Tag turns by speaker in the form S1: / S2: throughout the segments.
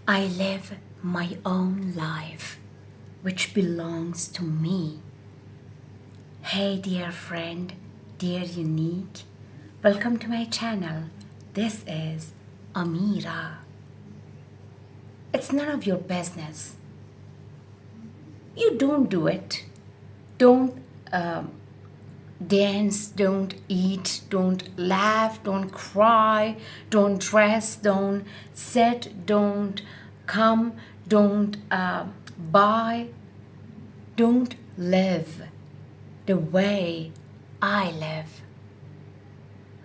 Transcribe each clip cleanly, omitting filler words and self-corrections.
S1: I live my own life, which belongs to me. Hey dear friend, dear unique, welcome to my channel. This is Amira. It's none of your business. You don't do it. Don't dance, don't eat, don't laugh, don't cry, don't dress, don't sit, don't come, don't buy, don't live the way I live.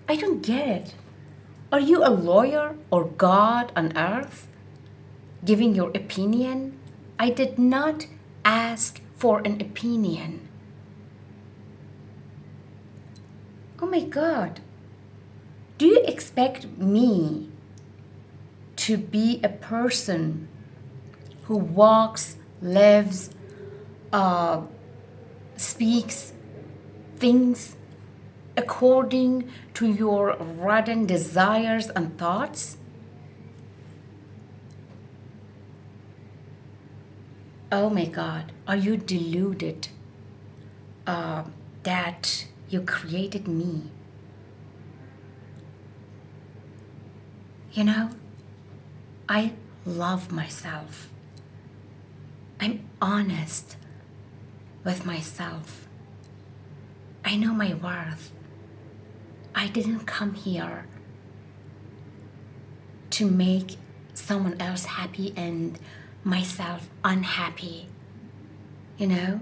S1: I don't get it. Are you a lawyer or God on earth giving your opinion? I did not ask for an opinion. Oh my God. Do you expect me to be a person who walks, lives, speaks, thinks according to your rotten desires and thoughts? Oh my God, are you deluded that you created me? You know, I love myself. I'm honest with myself. I know my worth. I didn't come here to make someone else happy and myself unhappy. You know,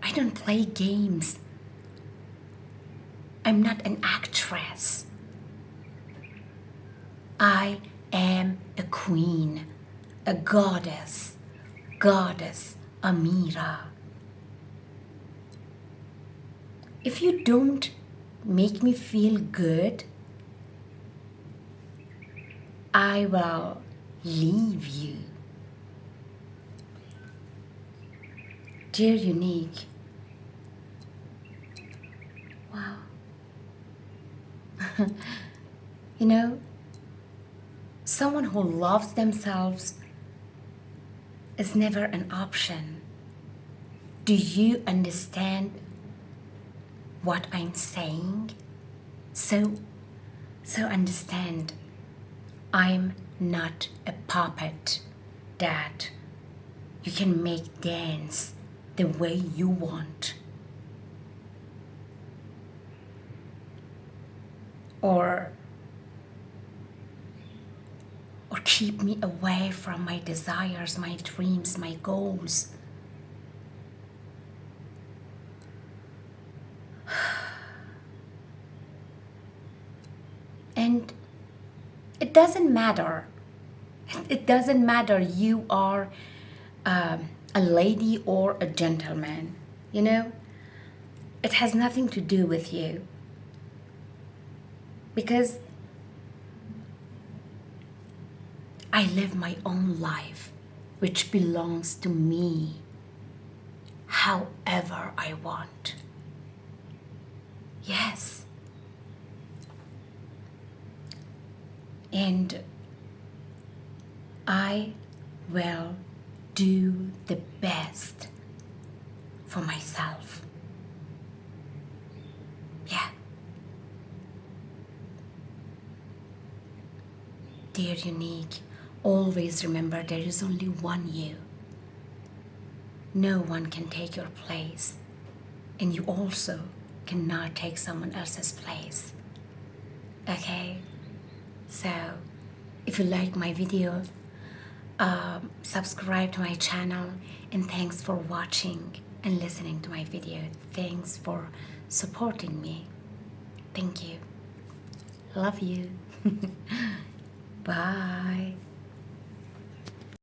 S1: I don't play games. I'm not an actress. I am a queen, a goddess Amira. If you don't make me feel good, I will leave you. Dear unique. Wow. You know, someone who loves themselves is never an option. Do you understand what I'm saying? So understand. I'm not a puppet that you can make dance the way you want. Or keep me away from my desires, my dreams, my goals. And it doesn't matter. It doesn't matter you are a lady or a gentleman. You know, it has nothing to do with you. Because I live my own life, which belongs to me, however I want. Yes. And I will do the best for myself. Yeah. Dear unique, always remember there is only one you. No one can take your place, and you also cannot take someone else's place. Okay? So, if you like my video, subscribe to my channel, and thanks for watching and listening to my video. Thanks for supporting me. Thank you. Love you. Bye.